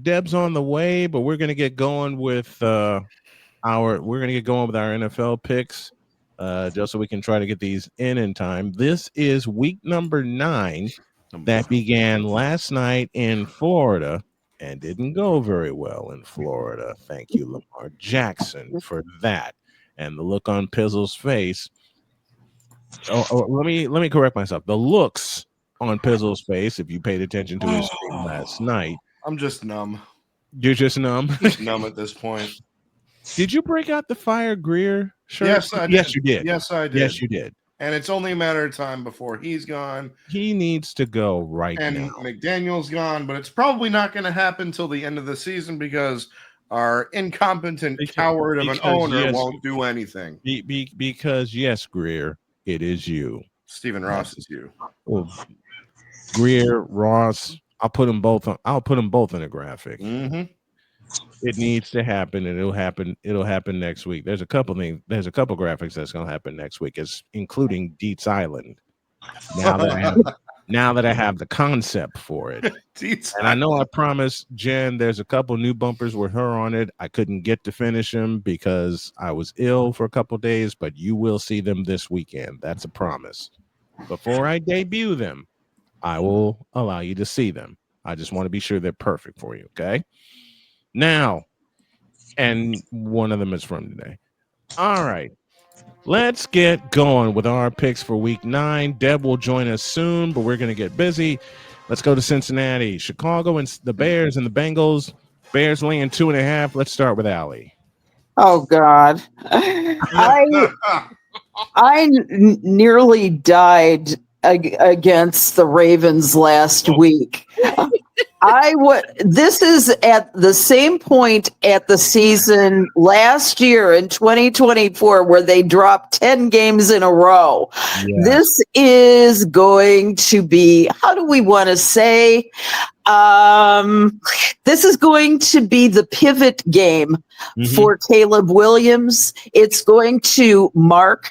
Deb's on the way, but we're gonna get going with our NFL picks, just so we can try to get these in time. This is week number 9 that began last night in Florida and didn't go very well in Florida. Thank you, Lamar Jackson, for that. And the look on Pizzle's face. Let me correct myself. The looks on Pizzle's face, if you paid attention to his stream last night. I'm just numb. You're just numb. Numb at this point. Did you break out the Fire Greer shirt? Yes, I did. Yes, you did. Yes, I did. Yes, you did. And it's only a matter of time before he's gone. He needs to go right now. And McDaniel's gone, but it's probably not going to happen until the end of the season because our incompetent coward of an owner won't do anything. Because, yes, Greer, it is you. Stephen Ross is you. Well, Greer, Ross, I'll put them both in a graphic. Mm-hmm. It needs to happen, and it'll happen next week. There's a couple graphics that's going to happen next week, including Dietz Island. Now that I have the concept for it. And I know I promised Jen there's a couple new bumpers with her on it. I couldn't get to finish them because I was ill for a couple days, but you will see them this weekend. That's a promise. Before I debut them, I will allow you to see them. I just want to be sure they're perfect for you, okay? Now, and one of them is from today. All right. Let's get going with our picks for week 9. Deb will join us soon, but we're going to get busy. Let's go to Cincinnati. Chicago and the Bears and the Bengals. Bears laying 2.5. Let's start with Allie. Oh, God. I nearly died against the Ravens last week. This is at the same point at the season last year in 2024 where they dropped 10 games in a row. Yeah. This is going to be, how do we want to say? This is going to be the pivot game for Caleb Williams. It's going to mark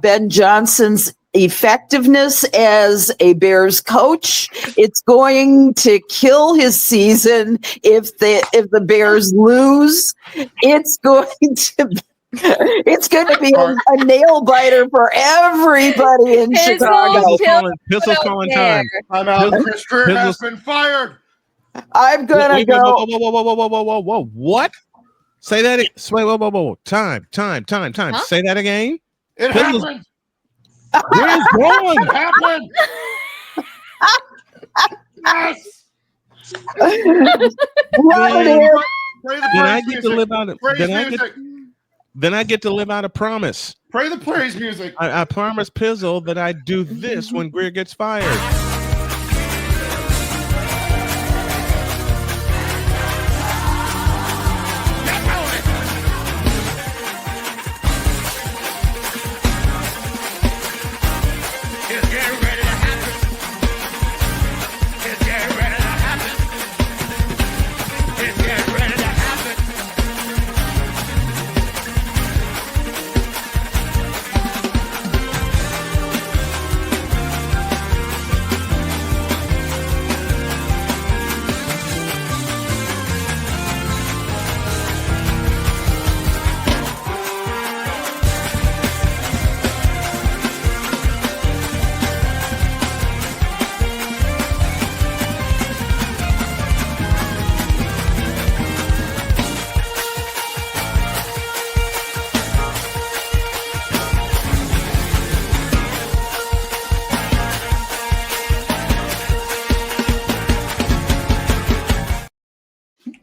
Ben Johnson's effectiveness as a Bears coach. It's going to kill his season if the Bears lose. It's going to be a nail biter for everybody in Chicago. Pizzle's calling time. I'm out. Chris Greer has been fired. I'm gonna go. Whoa! What? Say that. Whoa! Time. Huh? Say that again. It happened. Where's going? It happened. Yes. Then I get to live out of. Then I get to live out a promise. Pray the praise music. I promise Pizzle that I do this when Greer gets fired.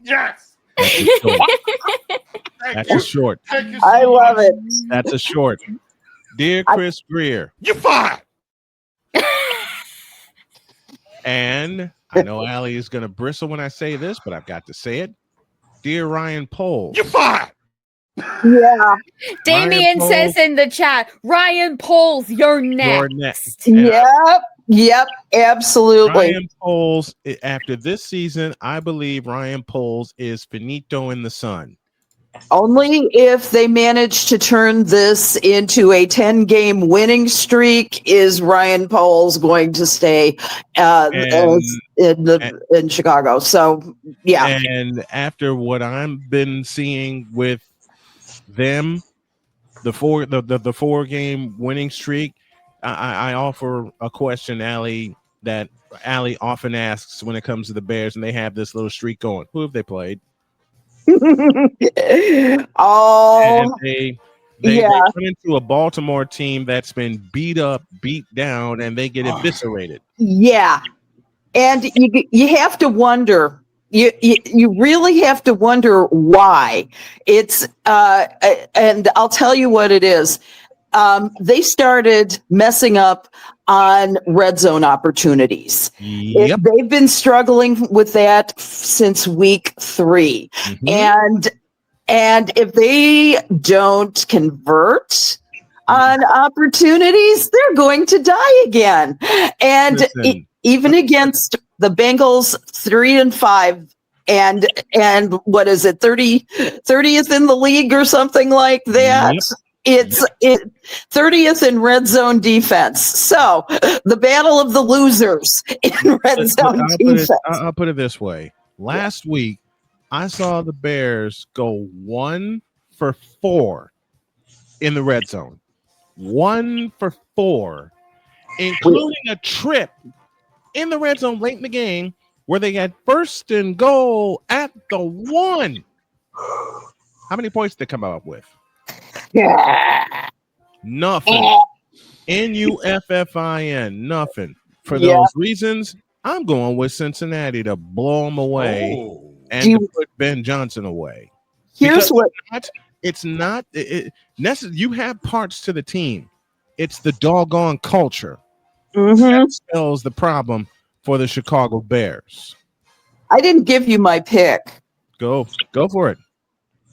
Yes. That's a short. I love it. That's a short. Dear Chris Greer, you fired. And I know Allie is going to bristle when I say this, but I've got to say it. Dear Ryan Poles, you fired. Yeah. Damien says in the chat, Ryan Poles, you're next. Yep, absolutely. Ryan Poles, after this season, I believe Ryan Poles is finito in the sun. Only if they manage to turn this into a 10-game winning streak is Ryan Poles going to stay in Chicago. So, yeah. And after what I've been seeing with them, the 4-game winning streak, I offer a question, Allie, that Allie often asks when it comes to the Bears, and they have this little streak going. Who have they played? Oh, they run into a Baltimore team that's been beat up, beat down, and they get eviscerated. Yeah, and you have to wonder. You really have to wonder why. It's and I'll tell you what it is. They started messing up on red zone opportunities. Yep. They've been struggling with that since week 3. Mm-hmm. And if they don't convert on opportunities, they're going to die again. And even against the Bengals 3-5 and what is it, 30th in the league or something like that. Yep. It's 30th in red zone defense. So the battle of the losers in red zone defense. I'll put it this way. Last week, I saw the Bears go 1 for 4 in the red zone. 1 for 4, including a trip in the red zone late in the game where they had 1st and goal at the 1. How many points did they come up with? Yeah. Nothing. Nuffin. Nothing. For those reasons, I'm going with Cincinnati to blow them away and to put Ben Johnson away. Here's what it's not. You have parts to the team. It's the doggone culture that spells the problem for the Chicago Bears. I didn't give you my pick. Go for it.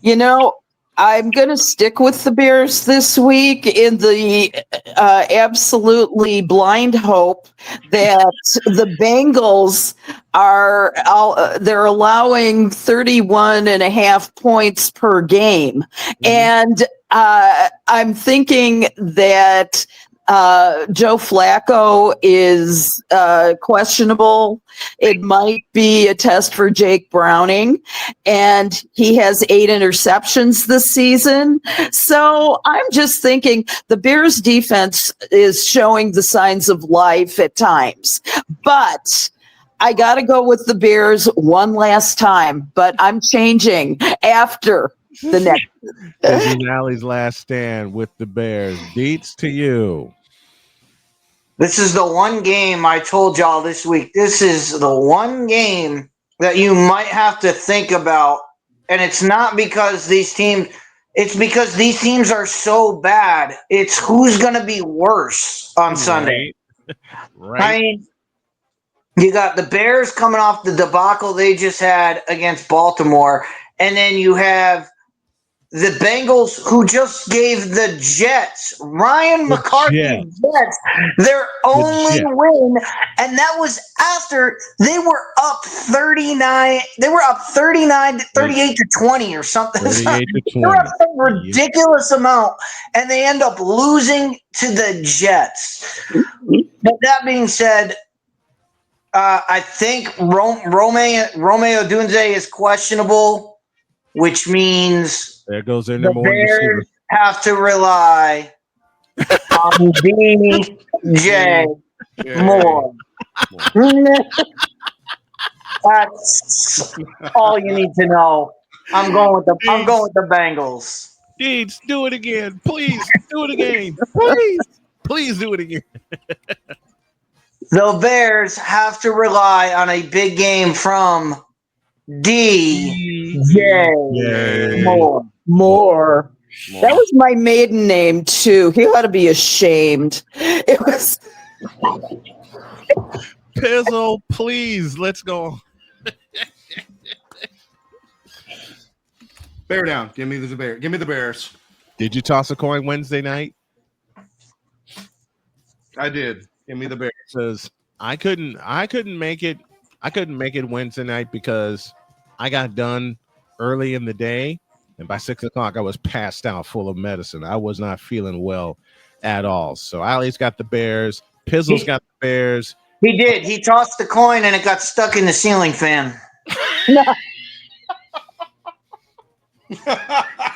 You know, I'm going to stick with the Bears this week in the absolutely blind hope that the Bengals they're allowing 31.5 points per game. And I'm thinking that Joe Flacco is questionable. It might be a test for Jake Browning, and he has 8 interceptions this season. So I'm just thinking the Bears defense is showing the signs of life at times, but I got to go with the Bears one last time, but I'm changing after the next. This is Allie's last stand with the Bears. Dietz, to you. This is the one game I told y'all this week. This is the one game that you might have to think about. And it's not because it's because these teams are so bad. It's who's going to be worse on Sunday. Right. I mean, you got the Bears coming off the debacle they just had against Baltimore. And then you have the Bengals, who just gave the Jets, Ryan McCarthy Jets, their only win, and that was after they were up 39. They were up 38 to 20 or something. 38 to 20. They were up a ridiculous amount, and they end up losing to the Jets. But that being said, I think Romeo Odunze is questionable, which means there goes their number one receiver. Have to rely on DJ Moore. That's all you need to know. I'm going with the Bengals. Deeds, do it again. Please do it again. Please do it again. The Bears have to rely on a big game from DJ Moore. That was my maiden name too. He ought to be ashamed. It was Pizzle, please, let's go. Bear down. Give me the bear. Give me the Bears. Did you toss a coin Wednesday night? I did. Give me the Bears. Says I couldn't make it. I couldn't make it Wednesday night because I got done early in the day And by 6 o'clock, I was passed out full of medicine. I was not feeling well at all. So Ali's got the Bears. Pizzle's got the Bears. He did. He tossed the coin and it got stuck in the ceiling fan.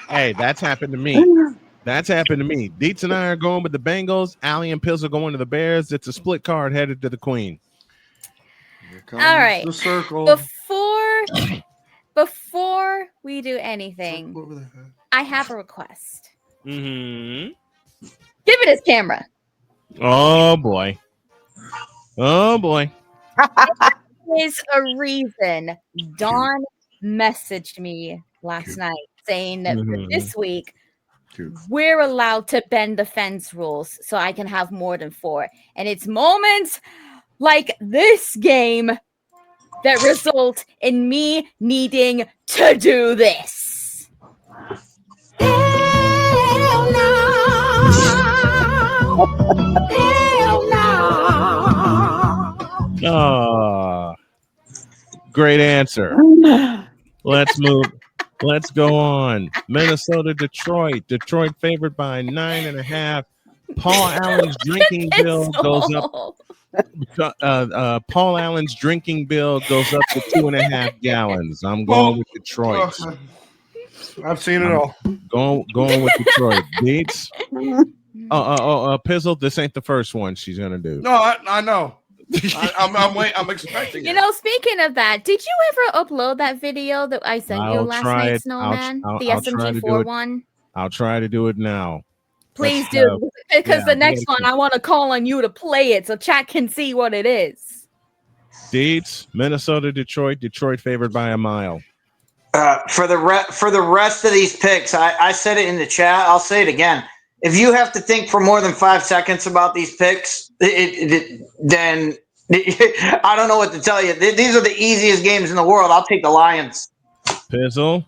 Hey, that's happened to me. That's happened to me. Dietz and I are going with the Bengals. Ali and Pizzle are going to the Bears. It's a split card headed to the Queen. All right. The circle. Before we do anything, I have a request. Mm-hmm. Give it his camera. Oh boy. Oh boy. There's a reason Dawn messaged me last night saying that this week we're allowed to bend the fence rules so I can have more than 4. And it's moments like this game that result in me needing to do this. Hell no. Hell no. Oh, great answer. Let's move. Let's go on. Minnesota, Detroit. Detroit favored by 9.5. Paul Allen's drinking bill goes up. Paul Allen's drinking bill goes up to 2.5 gallons. I'm going with Detroit. I've seen it all. Going with Detroit. Dietz. Pizzle. This ain't the first one she's gonna do. No, I know. I'm expecting. You know, speaking of that, did you ever upload that video that I sent you last night, Snowman? The SMG4 one. I'll try to do it now. Please do, because the next one I want to call on you to play it so chat can see what it is. Dietz, Minnesota, Detroit. Detroit favored by a mile. For the rest of these picks, I said it in the chat. I'll say it again. If you have to think for more than 5 seconds about these picks, then I don't know what to tell you. These are the easiest games in the world. I'll take the Lions. Pizzle.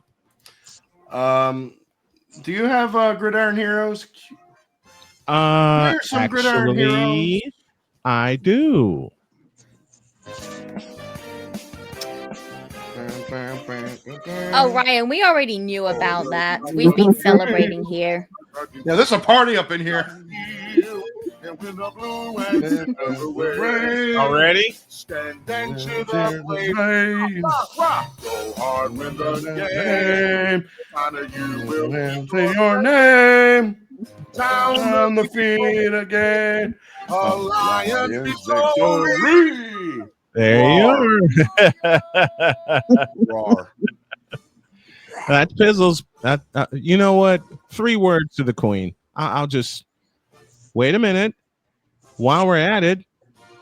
Do you have Gridiron Heroes? Some Gridiron Heroes. I do. Oh, Ryan, we already knew about that. We've been celebrating here. Yeah, there's a party up in here. Already? Stand to the plate. Rock. Go hard with the game. Honor you will say your name. Down the feet again. A Lion victory. There you are. That's Pizzle's. You know what? 3 words to the Queen. I'll just wait a minute. While we're at it,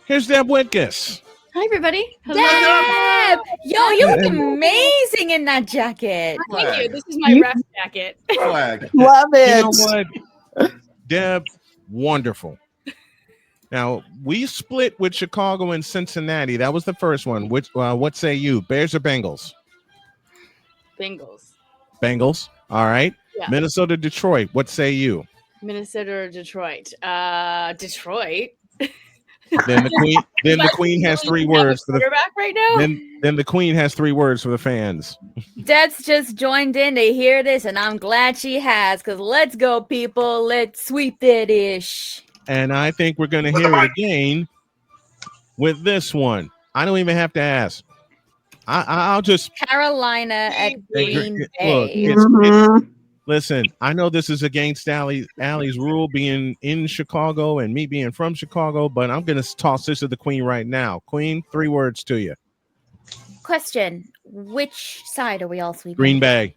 here's Deb Whitcas. Hi, everybody. Deb! Yo, you look amazing in that jacket. Thank you. This is my ref jacket. Flag. Love it. You know what? Deb, wonderful. Now, we split with Chicago and Cincinnati. That was the first one. What say you? Bears or Bengals? Bengals. Bengals. All right. Yeah. Minnesota, Detroit. What say you? Minnesota or Detroit? Detroit. Then the Queen has 3 words for the quarterback right now. Then the Queen has 3 words for the fans. Deb's just joined in to hear this, and I'm glad she has, because let's go, people. Let's sweep that ish. And I think we're going to hear it again with this one. I don't even have to ask. I'll just Carolina at Green Bay. Look, listen, I know this is against Allie's rule being in Chicago and me being from Chicago, but I'm going to toss this to the Queen right now. Queen, 3 words to you. Question: which side are we all sweeping? Green Bay.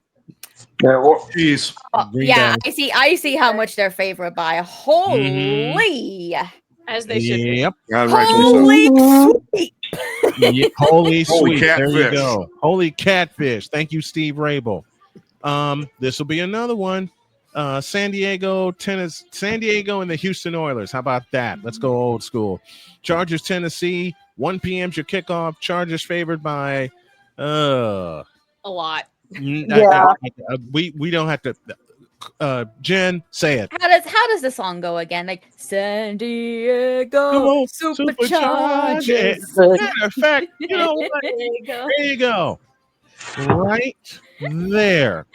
Jeez. Yeah, Bay. I see how much they're favored by. Holy, as they should be. Yep. Holy sweet. Holy sweet. Catfish. There you go. Holy catfish. Thank you, Steve Rabel. This will be another one. San Diego and the Houston Oilers. How about that? Let's go old school. Chargers, Tennessee. 1 p.m.'s your kickoff. Chargers favored by a lot. Yeah. We don't have to. Jen, say it. How does the song go again? Like San Diego Superchargers. Matter of fact, you know what? There you go. Right there.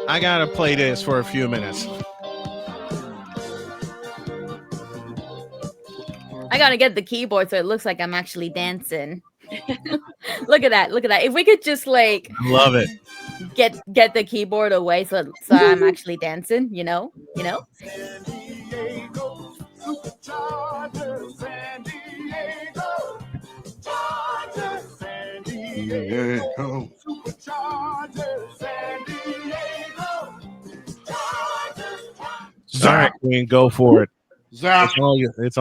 I gotta play this for a few minutes. I gotta get the keyboard so it looks like I'm actually dancing. Look at that! Look at that! If we could just like I love it. get the keyboard away so I'm actually dancing, you know. San Diego, Superchargers, San Diego, Chargers, San Diego, Superchargers, San Diego, Chargers. All right, Queen, go for it. Zap. It's all yours. It's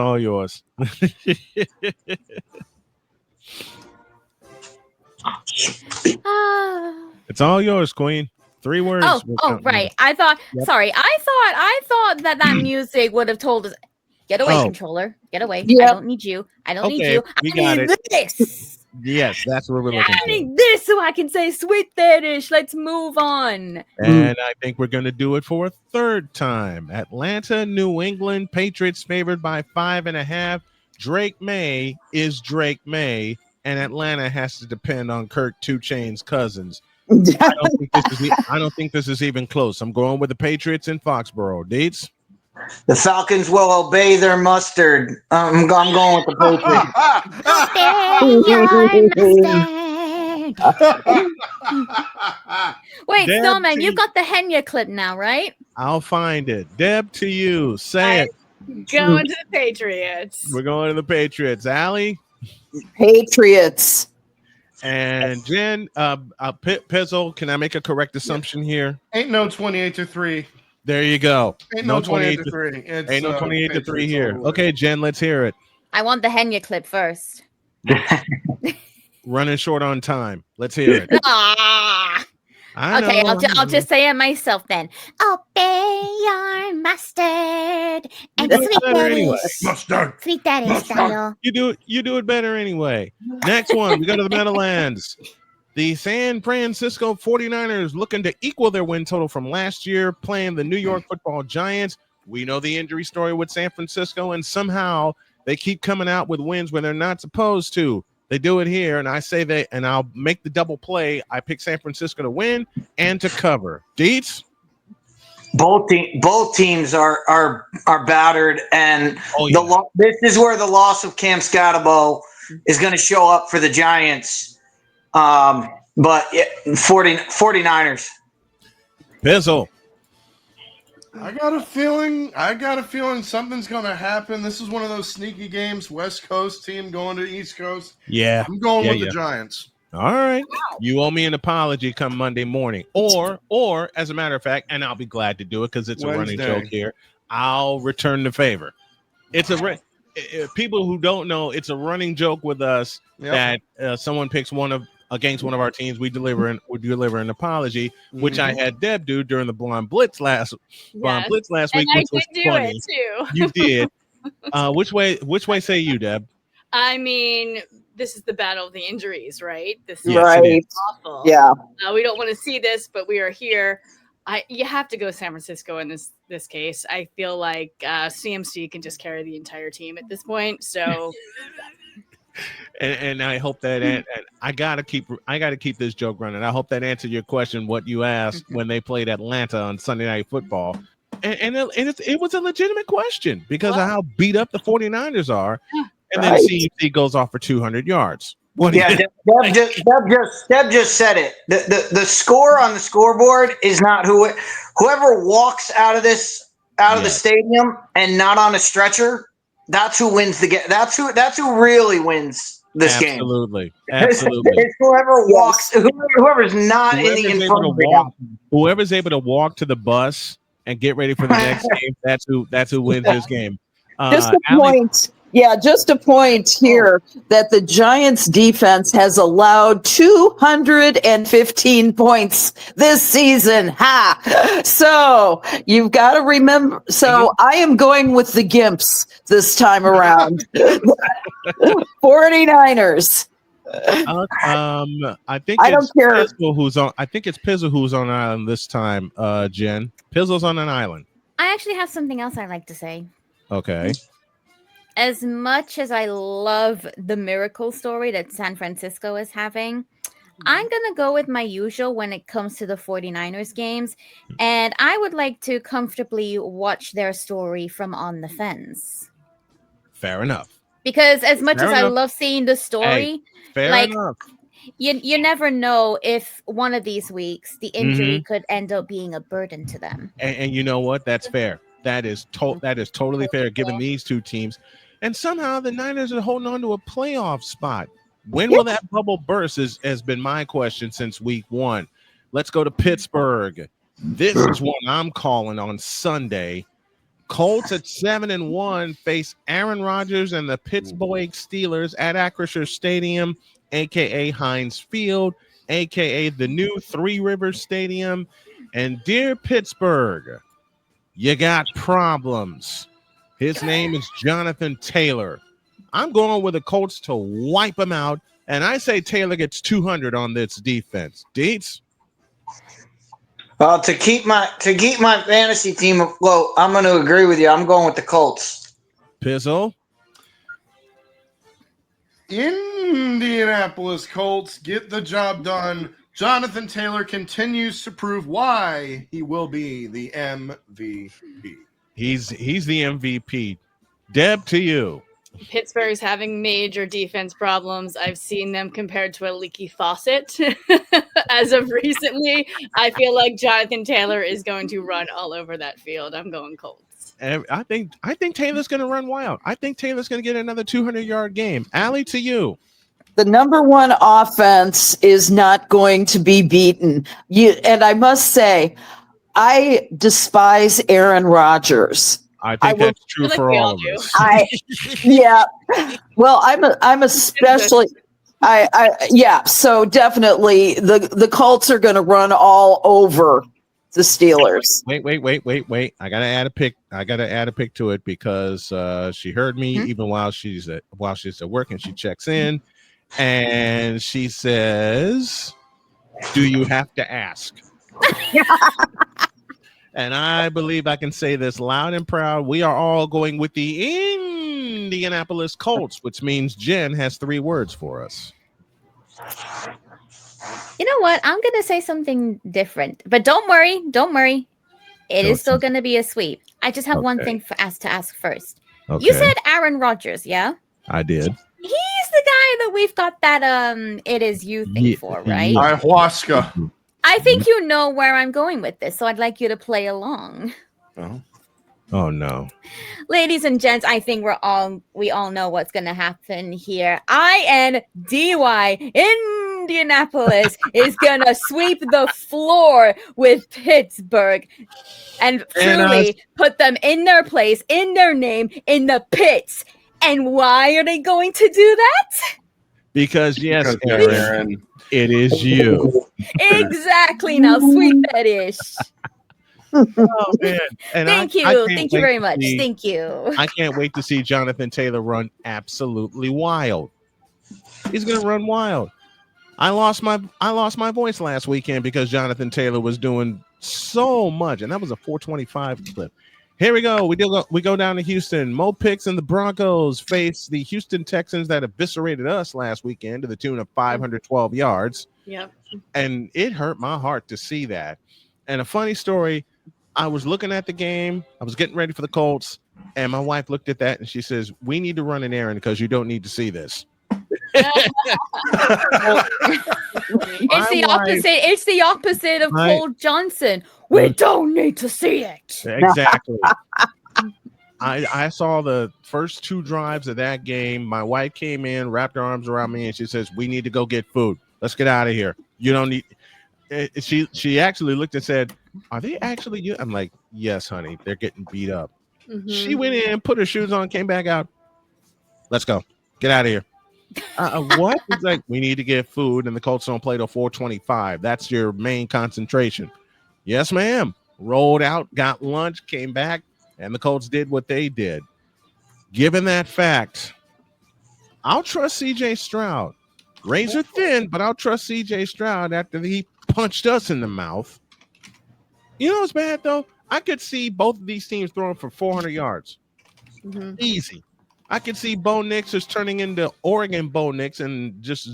all yours, Queen. 3 words. Oh, right. I thought. Yep. Sorry. I thought that music would have told us, "Get away, Oh. controller. Get away. Yep. I don't need you. I don't need Okay, you. we I got need it. this. Yes, that's what we're looking I for. need this so I can say sweet fetish. Let's move on." And I think we're going to do it for a 3rd time. Atlanta, New England, Patriots favored by 5.5. Drake May is Drake May, and Atlanta has to depend on Kirk 2 Chainz Cousins. I don't think this is even close. I'm going with the Patriots in Foxborough. Dietz? The Falcons will obey their mustard. I'm going with the Patriots. Wait, Deb, Snowman, to you've you. got the Henya clip now, right? I'll find it. Deb, to you. Say it. Going to the Patriots. We're going to the Patriots. Allie Patriots. and Jen, Pizzle, can I make a correct assumption here? Ain't no 28-3. There you go. Ain't no 28-3. Ain't no 28-3 here. Patriots Okay, Jen, let's hear it. I want the Henya clip first. Running short on time. Let's hear it. Ah. I Okay, know. I'll just say it myself then. Obey your mustard and do it sweet better anyway. daddies. Mustard. Sweet daddy style. You do it better anyway. Next one, we go to the Meadowlands. The San Francisco 49ers looking to equal their win total from last year, playing the New York Football Giants. We know the injury story with San Francisco, and somehow they keep coming out with wins when they're not supposed to. They do it here, and I say that, and I'll make the double play. I pick San Francisco to win and to cover. Dietz? Both teams are battered, and Oh, this is where the loss of Cam Scotabo is going to show up for the Giants. But 49ers. Pizzle. I got a feeling something's gonna happen. This is one of those sneaky games. West Coast team going to East Coast. Yeah. I'm going Yeah, with yeah. the Giants. All right. You owe me an apology come Monday morning. Or as a matter of fact, and I'll be glad to do it because it's a running Wednesday. joke here, I'll return the favor. It's people who don't know, it's a running joke with us Yep. that someone picks against one of our teams, we deliver an apology, which I had Deb do during the Blonde Blitz last week, And which I was did do funny. it too. You did. Which way say you, Deb? I mean, this is the battle of the injuries, right? This is Yes, it Right. awful. Yeah. We don't want to see this, but we are here. You have to go San Francisco in this case. I feel like CMC can just carry the entire team at this point. So, and I hope that and I gotta keep this joke running. I hope that answered your question, what you asked when they played Atlanta on Sunday Night Football. And it was a legitimate question because of how beat up the 49ers are. And then Right. CMC goes off for 200 yards. What do Yeah, you Deb just said it. The score on the scoreboard is not whoever walks out of the stadium and not on a stretcher. That's who wins the game. That's who really wins this game. Absolutely. It's whoever walks, whoever's not in the infirmary. Whoever's able to walk to the bus and get ready for the next game, that's who wins this game. Just a Allie, point. Yeah, just a point here that the Giants defense has allowed 215 points this season. Ha! So you've got to remember. So I am going with the Gimps this time around. 49ers. I think I don't care. Pizzle who's on. I think it's Pizzle who's on an island this time. Jen, Pizzle's on an island. I actually have something else I'd like to say. Okay. As much as I love the miracle story that San Francisco is having, I'm going to go with my usual when it comes to the 49ers games. And I would like to comfortably watch their story from on the fence. Fair enough. Because as much Fair as I enough. love seeing the story, Fair like enough. you never know if one of these weeks the injury could end up being a burden to them. And you know what? That's fair. That is totally fair given these two teams. And somehow the Niners are holding on to a playoff spot. When will that bubble burst has been my question since week 1. Let's go to Pittsburgh. This is one I'm calling on Sunday. Colts at 7-1 face Aaron Rodgers and the Pittsburgh Steelers at Acrisure Stadium, a.k.a. Heinz Field, a.k.a. the new Three Rivers Stadium. And dear Pittsburgh, you got problems. His name is Jonathan Taylor. I'm going with the Colts to wipe him out, and I say Taylor gets 200 on this defense. Dietz? Well, to keep my fantasy team afloat, I'm going to agree with you. I'm going with the Colts. APizzle? Indianapolis Colts get the job done. Jonathan Taylor continues to prove why he will be the MVP. He's the MVP. Deb, to you. Pittsburgh's having major defense problems. I've seen them compared to a leaky faucet as of recently. I feel like Jonathan Taylor is going to run all over that field. I'm going Colts. And I think Taylor's going to run wild. I think Taylor's going to get another 200-yard game. Allie, to you. The number one offense is not going to be beaten. And I must say, I despise Aaron Rodgers. I think that's true for all of us. Yeah. Well, I'm especially. So definitely the Colts are going to run all over the Steelers. Wait. I gotta add a pick. To it because she heard me even while she's at work, and she checks in and she says, "Do you have to ask?" And I believe I can say this loud and proud. We are all going with the Indianapolis Colts, which means Jen has 3 words for us. You know what? I'm going to say something different. But don't worry. It is still going to be a sweep. I just have one thing for us to ask first. Okay. You said Aaron Rodgers, yeah? I did. He's the guy that we've got that It Is You thing for, right? Ayahuasca. I think you know where I'm going with this, so I'd like you to play along. Oh no. Ladies and gents, I think we all know what's going to happen here. INDY, Indianapolis, is going to sweep the floor with Pittsburgh and truly put them in their place, in their name, in the pits. And why are they going to do that? Because Aaron, it is you. Exactly. Now, sweep that ish. Oh man! And thank you very much. Thank you. I can't wait to see Jonathan Taylor run absolutely wild. He's gonna run wild. I lost my voice last weekend because Jonathan Taylor was doing so much, and that was a 425 clip. Here we go. We go down to Houston. Mo Picks and the Broncos face the Houston Texans that eviscerated us last weekend to the tune of 512 yards. Yep. And it hurt my heart to see that. And a funny story, I was looking at the game. I was getting ready for the Colts, and my wife looked at that and she says, "We need to run an errand because you don't need to see this." It's the opposite. It's the opposite of Cole Johnson. We don't need to see it. Exactly. I saw the first 2 drives of that game. My wife came in, wrapped her arms around me, and she says, "We need to go get food. Let's get out of here. You don't need." She actually looked and said, "Are they actually you?" I'm like, "Yes, honey. They're getting beat up." Mm-hmm. She went in, put her shoes on, came back out. "Let's go. Get out of here." What? It's like, "We need to get food, and the Colts don't play till 4:25. That's your main concentration." Yes, ma'am. Rolled out, got lunch, came back, and the Colts did what they did. Given that fact, I'll trust C.J. Stroud. Razor thin, but I'll trust C.J. Stroud after he punched us in the mouth. You know what's bad, though? I could see both of these teams throwing for 400 yards. Mm-hmm. Easy. I can see Bo Nix is turning into Oregon Bo Nix and just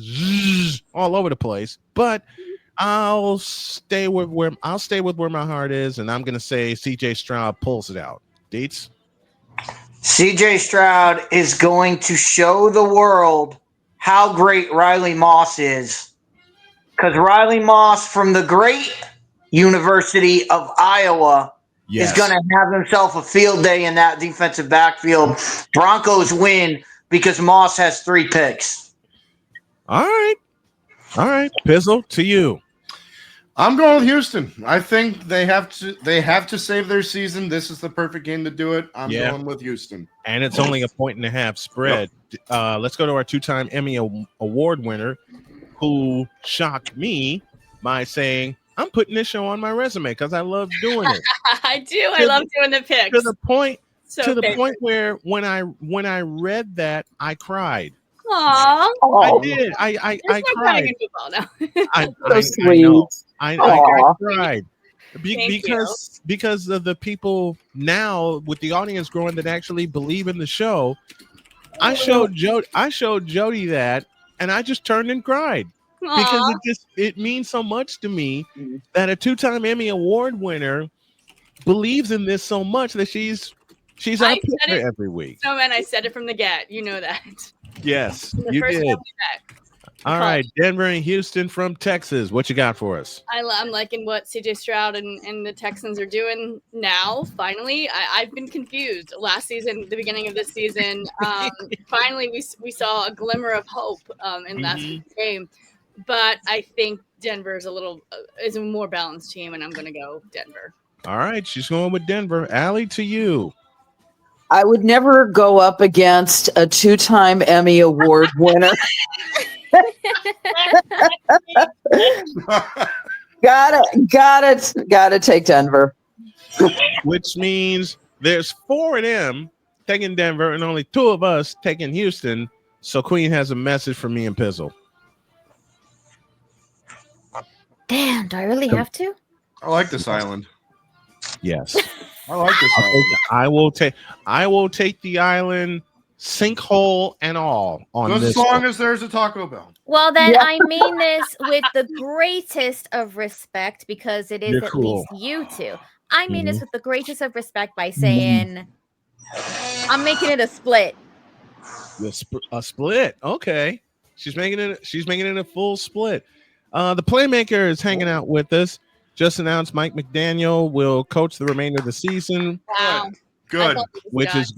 all over the place. But I'll stay with where my heart is, and I'm gonna say C.J. Stroud pulls it out. Dietz? CJ Stroud is going to show the world how great Riley Moss is. Because Riley Moss from the great University of Iowa is going to have himself a field day in that defensive backfield. Broncos win because Moss has 3 picks. All right. APizzle, to you. I'm going with Houston. I think they have to save their season. This is the perfect game to do it. I'm going with Houston. And it's only a 1.5 spread. Yep. Let's go to our 2-time Emmy Award winner who shocked me by saying, I'm putting this show on my resume because I love doing it. I do. I love doing the picks. To the point where when I read that, I cried. Aww. I did. I cried. I cried because of the people now with the audience growing that actually believe in the show. I showed Jody that, and I just turned and cried. Aww. Because it means so much to me that a 2-time Emmy Award winner believes in this so much that she's our picker every week. Snowman, I said it from the get. You know that. Yes, you did. All right, Denver and Houston from Texas. What you got for us? I'm liking what CJ Stroud and the Texans are doing now. Finally, I've been confused. Last season, the beginning of this season, finally we saw a glimmer of hope in last week's game. But I think Denver is a more balanced team, and I'm going to go Denver. All right, she's going with Denver. Allie, to you. I would never go up against a 2-time Emmy Award winner. Gotta take Denver. Which means there's 4 of them taking Denver and only 2 of us taking Houston. So Queen has a message for me and Pizzle. Damn, do I really have to? I like this island. Yes. I like this island. I will take the island, sinkhole and all, on just this as long one. as there's a Taco Bell. Well, then I mean this with the greatest of respect because it is at least you two. I mean this with the greatest of respect by saying I'm making it a split. A split. Okay. She's making it a full split. The Playmaker is hanging out with us. Just announced Mike McDaniel will coach the remainder of the season. Wow. Good. Which is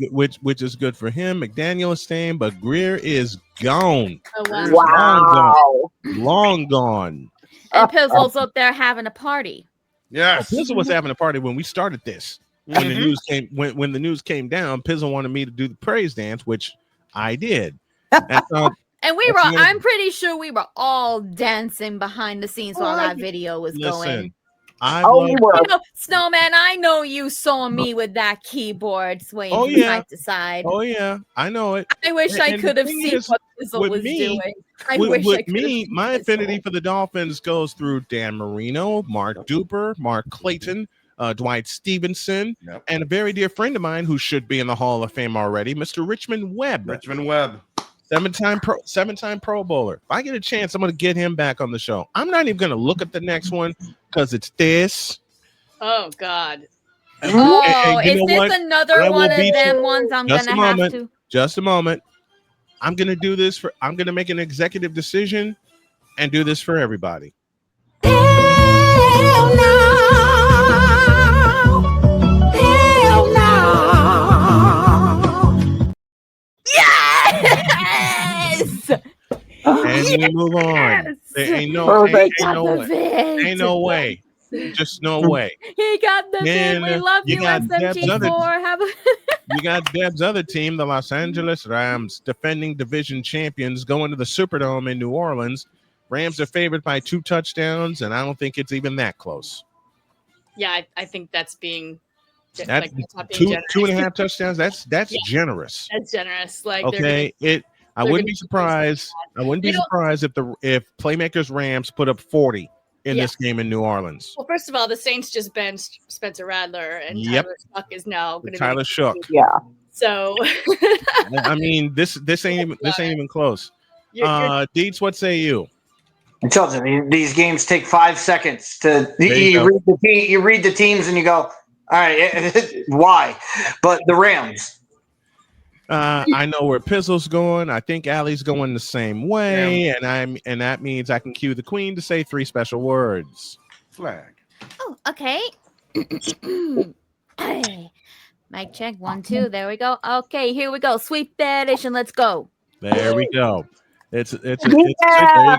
good for him. McDaniel is staying, but Greer is gone. Oh, wow. Long gone. And Pizzle's up there having a party. Yes. Pizzle was having a party when we started this. When the news came, when the news came down, Pizzle wanted me to do the praise dance, which I did. And we were, I'm pretty sure we were all dancing behind the scenes while that video was going. Snowman, I know you saw me with that keyboard swaying from side to side. Oh, yeah. I know it. I wish I could have seen what Pizzle was doing. I wish I could have seen my affinity for the Dolphins goes through Dan Marino, Mark Duper, Mark Clayton, Dwight Stevenson, and a very dear friend of mine who should be in the Hall of Fame already, Mr. Richmond Webb. Seven-time Pro Bowler. If I get a chance, I'm going to get him back on the show. I'm not even going to look at the next one because it's this. Oh, God. Oh, is this another one of them ones I'm going to have to? Just a moment. I'm going to make an executive decision and do this for everybody. Hell no. Hell no. Yes! And we move on. There ain't no way. Just no way. He got the bid. We love you, SMG4. You got Deb's other team, the Los Angeles Rams, defending division champions, going to the Superdome in New Orleans. Rams are favored by 2 touchdowns, and I don't think it's even that close. Yeah, I think that's being that's two and a half touchdowns. That's generous. That's generous. Like, okay, I wouldn't be surprised. I wouldn't be surprised if Playmakers Rams put up 40 in this game in New Orleans. Well, first of all, the Saints just benched Spencer Rattler, and Tyler Shook is now going to Tyler Shook. Yeah. So, I mean, this ain't even close. Dietz, what say you? I told you these games take 5 seconds to you read the teams and you go, all right, why? But the Rams. I know where Pizzle's going. I think Allie's going the same way, and that means I can cue the Queen to say 3 special words. Flag. Oh, okay. Mic check 1, 2. There we go. Okay, here we go. Sweep that edition. Let's go. There we go. It's there you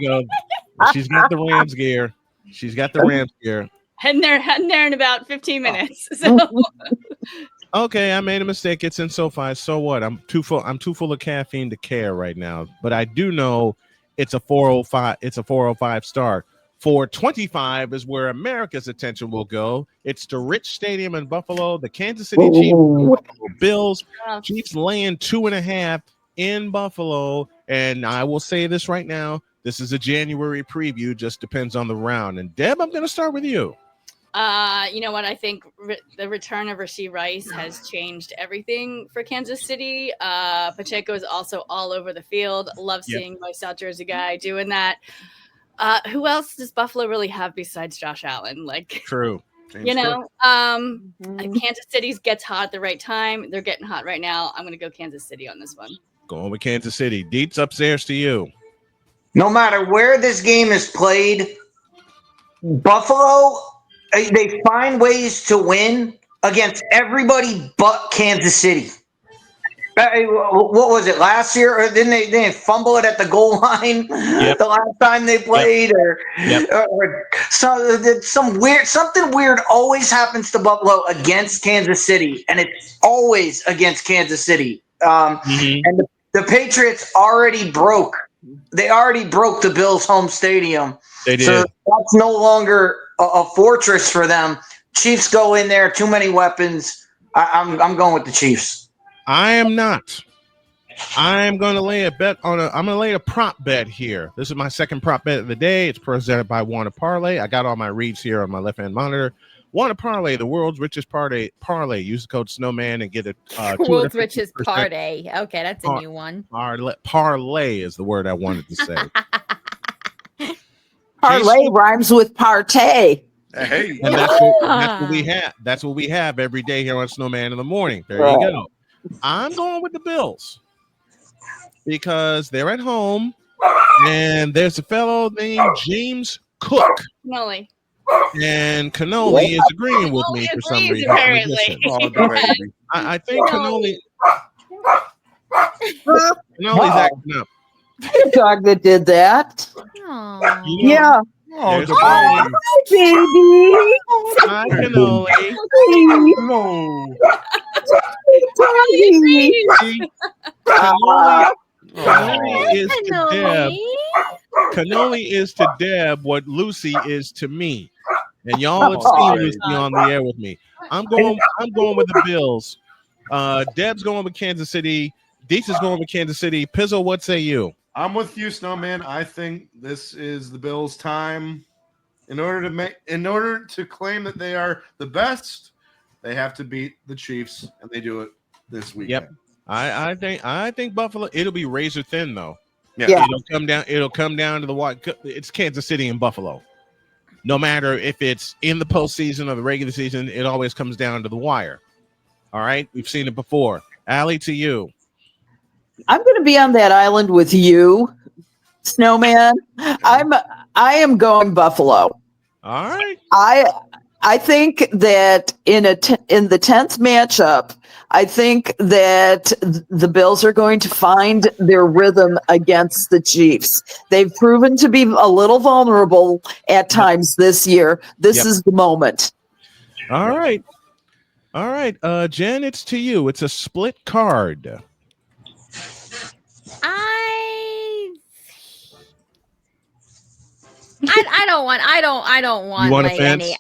go. She's got the Rams gear. She's got the Rams gear. Heading there in about 15 minutes. So okay, I made a mistake. It's in SoFi. So what? I'm too full of caffeine to care right now. But I do know it's a 405. It's a 405 start. 425 is where America's attention will go. It's the Rich Stadium in Buffalo. The Kansas City Chiefs, Bills. Chiefs laying 2.5 in Buffalo. And I will say this right now. This is a January preview. Just depends on the round. And Deb, I'm going to start with you. You know what? I think the return of Rashee Rice has changed everything for Kansas City. Pacheco is also all over the field. Love seeing my South Jersey guy doing that. Who else does Buffalo really have besides Josh Allen? Like, true. Kansas City gets hot at the right time. They're getting hot right now. I'm going to go Kansas City on this one. Going with Kansas City. Dietz, upstairs to you. No matter where this game is played, Buffalo, they find ways to win against everybody but Kansas City. What was it last year? Or didn't they fumble it at the goal line the last time they played? Or something weird always happens to Buffalo against Kansas City, and it's always against Kansas City. And the Patriots already broke. They already broke the Bills' home stadium. They did. So that's no longer a fortress for them. Chiefs go in there, too many weapons. I'm going with the Chiefs. I am not. I'm going to lay a bet on I'm going to lay a prop bet here. This is my second prop bet of the day. It's presented by Wanna Parlay. I got all my reads here on my left-hand monitor. Wanna Parlay, the world's richest parlay. Use the code Snowman and get a world's richest parlay. Okay, that's a new one. Parlay is the word I wanted to say. Parlay rhymes with partay. Hey, and that's what we have. That's what we have every day here on Snowman in the morning. There you go. I'm going with the Bills because they're at home, and there's a fellow named James Cook. Cannoli. And Cannoli is agreeing with me for some reason. Apparently. I think Cannoli's acting up. The dog that did that. Yeah. Oh, hi, baby. Hi, Cannoli. No. Cannoli is to Deb what Lucy is to me, and y'all have seen Lucy on the air with me. I'm going with the Bills. Deb's going with Kansas City. Dietz is going with Kansas City. Pizzle, what say you? I'm with you, Snowman. I think this is the Bills' time. In order to claim that they are the best, they have to beat the Chiefs, and they do it this weekend. Yep. I think Buffalo. It'll be razor thin though. Yeah. It'll come down to the what? It's Kansas City and Buffalo. No matter if it's in the postseason or the regular season, it always comes down to the wire. All right, we've seen it before. Allie, to you. I'm going to be on that island with you, Snowman. I am going Buffalo. All right. I think that in the 10th matchup, I think that the Bills are going to find their rhythm against the Chiefs. They've proven to be a little vulnerable at times this year. This is the moment. All right. Jen, it's to you. It's a split card. I don't want. You want like a fence?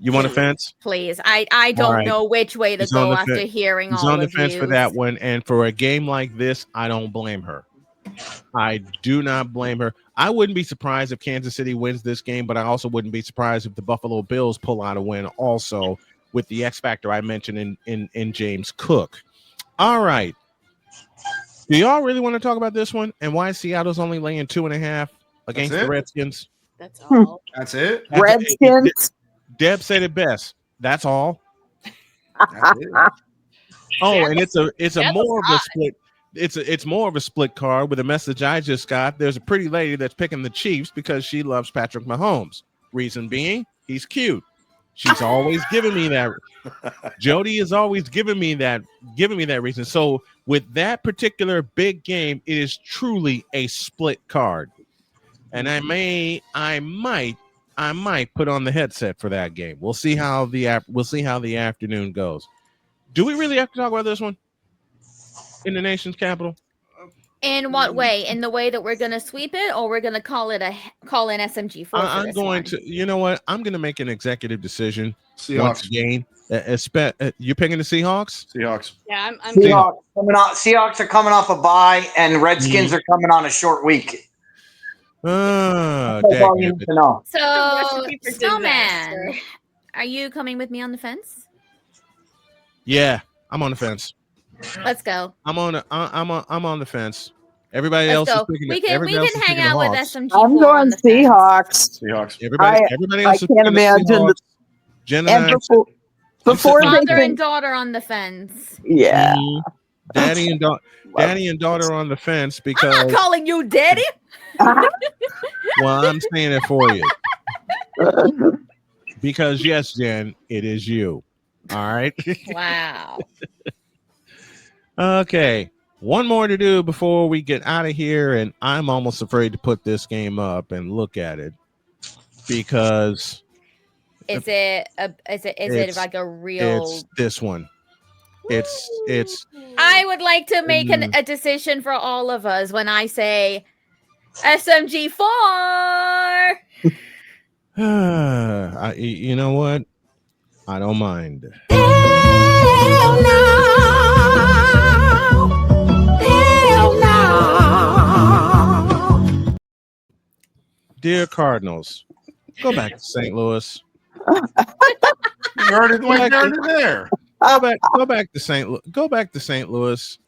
You want a please, fence? Please. I don't know which way to go after hearing all of He's on the fence yous. for that one. And for a game like this, I don't blame her. I do not blame her. I wouldn't be surprised if Kansas City wins this game, but I also wouldn't be surprised if the Buffalo Bills pull out a win also with the X factor I mentioned in James Cook. All right. Do y'all really want to talk about this one and why Seattle's only laying 2.5 against the Redskins? That's all. That's it. Redskins. Deb said it best. That's all. That's it. Oh, and it's a Seattle's more of a hot. split. It's more of a split card with a message I just got. There's a pretty lady that's picking the Chiefs because she loves Patrick Mahomes. Reason being, he's cute. She's always giving me that. Jody is always giving me that reason. So with that particular big game, it is truly a split card. And I might put on the headset for that game. We'll see how the afternoon goes. Do we really have to talk about this one in the nation's capital? In what way? In the way that we're going to sweep it, or we're going to call in SMG4? I'm going to. You know what? I'm going to make an executive decision Seahawks. once again. You're picking the Seahawks? Seahawks. Yeah, I'm Seahawks are coming off a bye, and Redskins are coming on a short week. Oh, That's all you need to know. So, recipe for Snowman, disaster. are you coming with me on the fence? Yeah, I'm on the fence. Let's go. I'm on the fence. Everybody Let's else go. is picking. We can everybody else is hang picking out the with Hawks. SMG4. I'm on going the fence. Seahawks. Seahawks. Everybody else is can't picking the imagine Seahawks. the- Jen And and I. before they Father and think, daughter on the fence. yeah. Daddy and daughter on the fence I'm because not calling you daddy. well, I'm saying it for you. Because yes, Jen, it is you. All right. Wow. Okay. One more to do before we get out of here, and I'm almost afraid to put this game up and look at it because Is it like a real? it's this one. It's I would like to make a decision for all of us when I say SMG4. you know what? I don't mind. Hell no. Hell no. Dear Cardinals, go back to St. Louis. You're already there. Go back to St. Louis.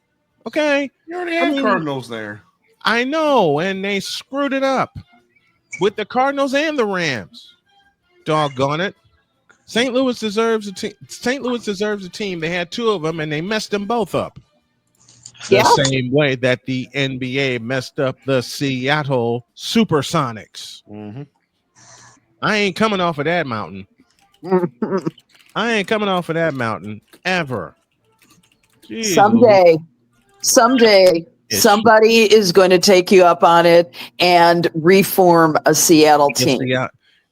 Okay. You already have Cardinals there. I know, and they screwed it up with the Cardinals and the Rams. Doggone it. St. Louis deserves a team. St. Louis deserves a team. They had two of them, and they messed them both up. The same way that the NBA messed up the Seattle Supersonics. Mm-hmm. I ain't coming off of that mountain. I ain't coming off of that mountain ever. Jeez, Someday, somebody is going to take you up on it and reform a Seattle team.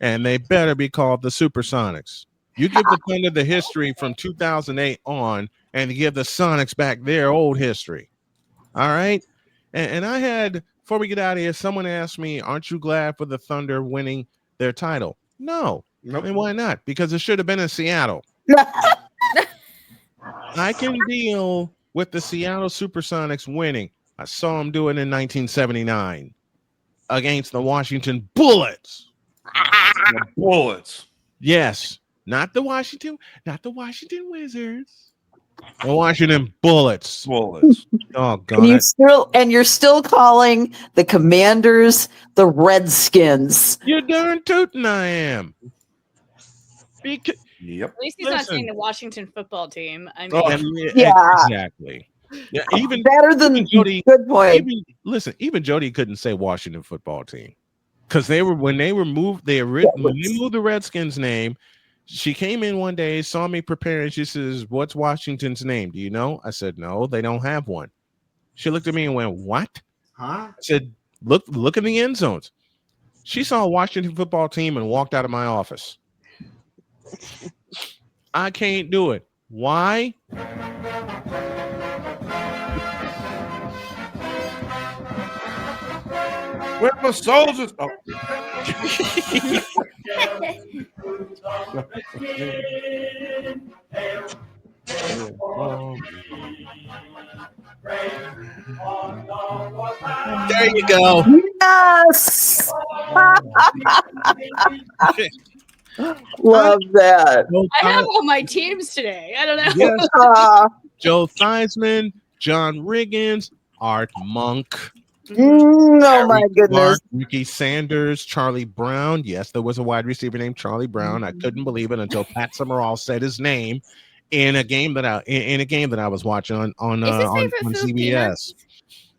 And they better be called the Supersonics. You give the Thunder the history from 2008 on, and give the Sonics back their old history. All right? And I had, before we get out of here, someone asked me, aren't you glad for the Thunder winning their title? No. Nope. And why not? Because it should have been in Seattle. I can deal with the Seattle Supersonics winning. I saw them do it in 1979 against the Washington Bullets. The Bullets. Yes, not the Washington Wizards. The Washington Bullets. Bullets. Oh God! You're still calling the Commanders the Redskins. You're darn tootin' I am. Yep. At least he's not saying the Washington football team. I mean, Exactly. Yeah, even better than Jody. Good point. Even Jody couldn't say Washington football team because when they moved the Redskins name. She came in one day, saw me preparing. She says, "What's Washington's name? Do you know?" I said, "No, they don't have one." She looked at me and went, "What?" Huh? I said, "Look in the end zones." She saw a Washington football team and walked out of my office. I can't do it. Why? Where my soldiers? Oh. There you go. Yes. Love that. I have all my teams today. I don't know. Yes. Joe Theismann, John Riggins, Art Monk, Oh my Eric goodness. Clark, Ricky Sanders, Charlie Brown. Yes, there was a wide receiver named Charlie Brown. I couldn't believe it until Pat Summerall said his name in a game that I was watching on Is his on favorite food CBS. peanuts?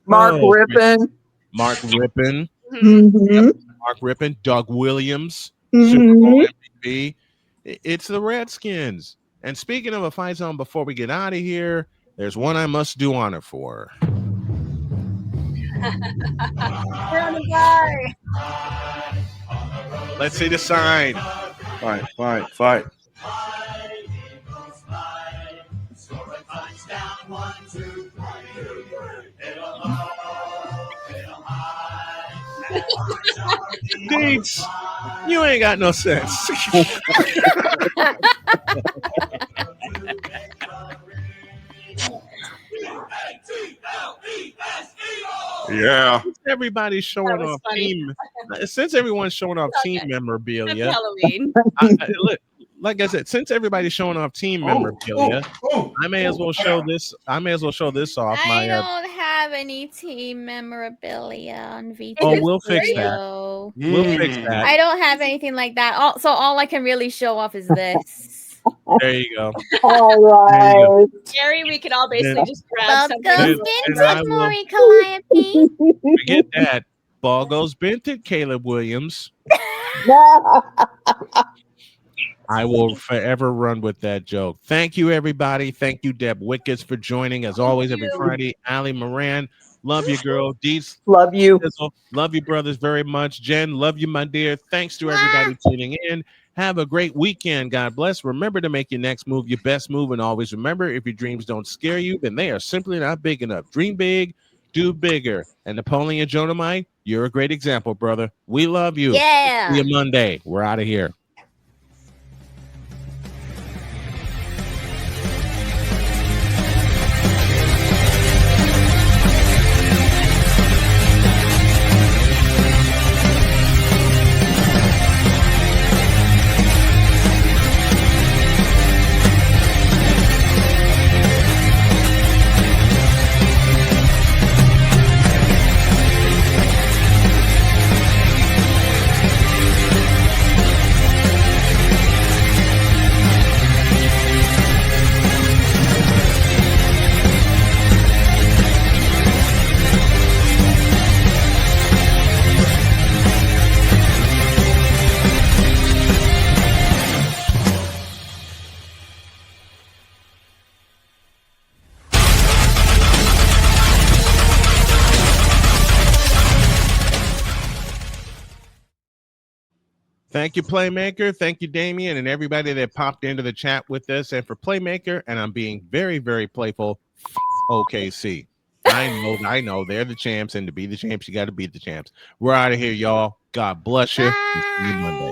Mark Oh, Rippon. Mark Rippon, Mhm. Mark Rippon, Doug Williams, Mhm. Super Bowl MVP. It's the Redskins. And speaking of a fight zone, before we get out of here, there's one I must do honor for. Let's see the sign. Fight. Dietz, you ain't got no sense. Yeah. Everybody's showing was off funny. team. Since everyone's showing off team Happy memorabilia, Halloween. look, like I said, since everybody's showing off team memorabilia, I may as well show this. I may as well show this off. I don't have any team memorabilia on VT. Oh, we'll fix that. Studio. We'll fix that. I don't have anything like that. So all I can really show off is this. There you go. All right. Gary, we could all basically just grab Ball something. goes And I vintage, will- Maury Calliope. Forget that. Ball goes Benton, Caleb Williams. I will forever run with that joke. Thank you, everybody. Thank you, Deb Whitcas, for joining. As always, every Friday. Ali Moran, love you, girl. Dietz, Love you. love you, brothers, very much. Jen, love you, my dear. Thanks to everybody tuning in. Have a great weekend. God bless. Remember to make your next move your best move. And always remember, if your dreams don't scare you, then they are simply not big enough. Dream big, do bigger. And Napoleon Jonamite, you're a great example, brother. We love you. Yeah. See you Monday. We're out of here. Thank you, Playmaker. Thank you, Damien, and everybody that popped into the chat with us. And for Playmaker, and I'm being very, very playful, OKC. I know they're the champs, and to be the champs, you got to beat the champs. We're out of here, y'all. God bless you. See you Monday.